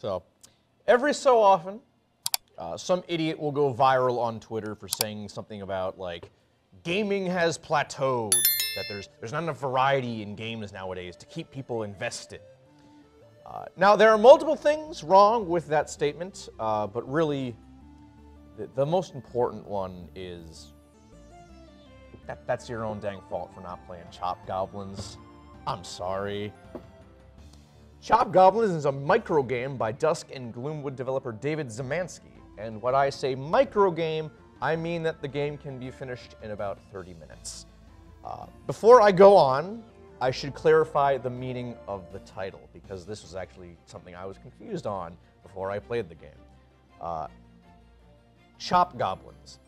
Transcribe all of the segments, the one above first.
So, every so often, some idiot will go viral on Twitter for saying something about, like, gaming has plateaued, that there's not enough variety in games nowadays to keep people invested. Now, there are multiple things wrong with that statement, but really, the most important one is that's your own dang fault for not playing Chop Goblins. I'm sorry. Chop Goblins is a micro game by Dusk and Gloomwood developer David Zemansky. And when I say micro game, I mean that the game can be finished in about 30 minutes. Before I go on, I should clarify the meaning of the title, because this was actually something I was confused on before I played the game. Chop Goblins.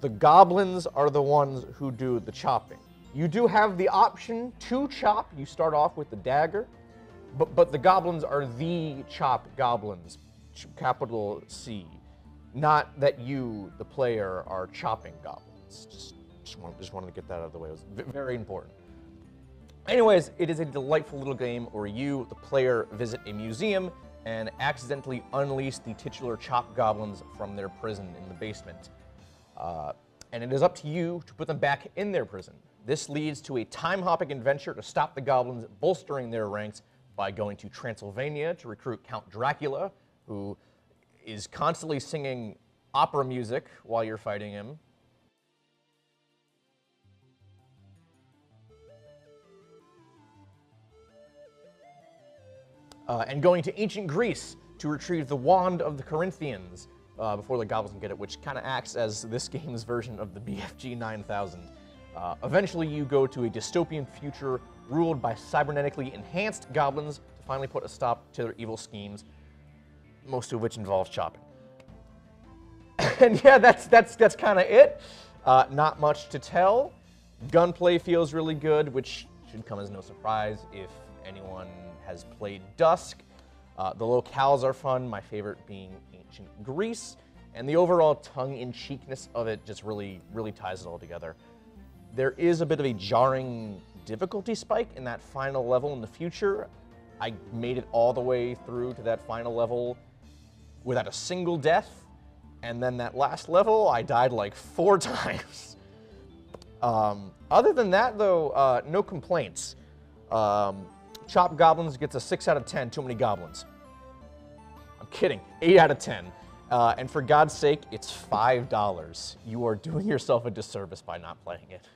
The goblins are the ones who do the chopping. You do have the option to chop. You start off with the dagger, but the goblins are the chop goblins, capital C. Not that you, the player, are chopping goblins. Just wanted to get that out of the way. It was very important. Anyways, it is a delightful little game where you, the player, visit a museum and accidentally unleash the titular chop goblins from their prison in the basement. And it is up to you to put them back in their prison. This leads to a time-hopping adventure to stop the goblins, bolstering their ranks by going to Transylvania to recruit Count Dracula, who is constantly singing opera music while you're fighting him. And going to ancient Greece to retrieve the Wand of the Corinthians before the goblins can get it, which kind of acts as this game's version of the BFG 9000. Eventually, you go to a dystopian future ruled by cybernetically enhanced goblins to finally put a stop to their evil schemes, most of which involves chopping. And yeah, that's kind of it. Not much to tell. Gunplay feels really good, which should come as no surprise if anyone has played Dusk. The locales are fun, my favorite being ancient Greece, and the overall tongue-in-cheekness of it just really ties it all together. There is a bit of a jarring difficulty spike in that final level in the future. I made it all the way through to that final level without a single death, and then that last level, I died like 4 times. Other than that, though, no complaints. Chop Goblins gets a 6 out of 10, too many goblins. I'm kidding, 8 out of 10. And for God's sake, it's $5. You are doing yourself a disservice by not playing it.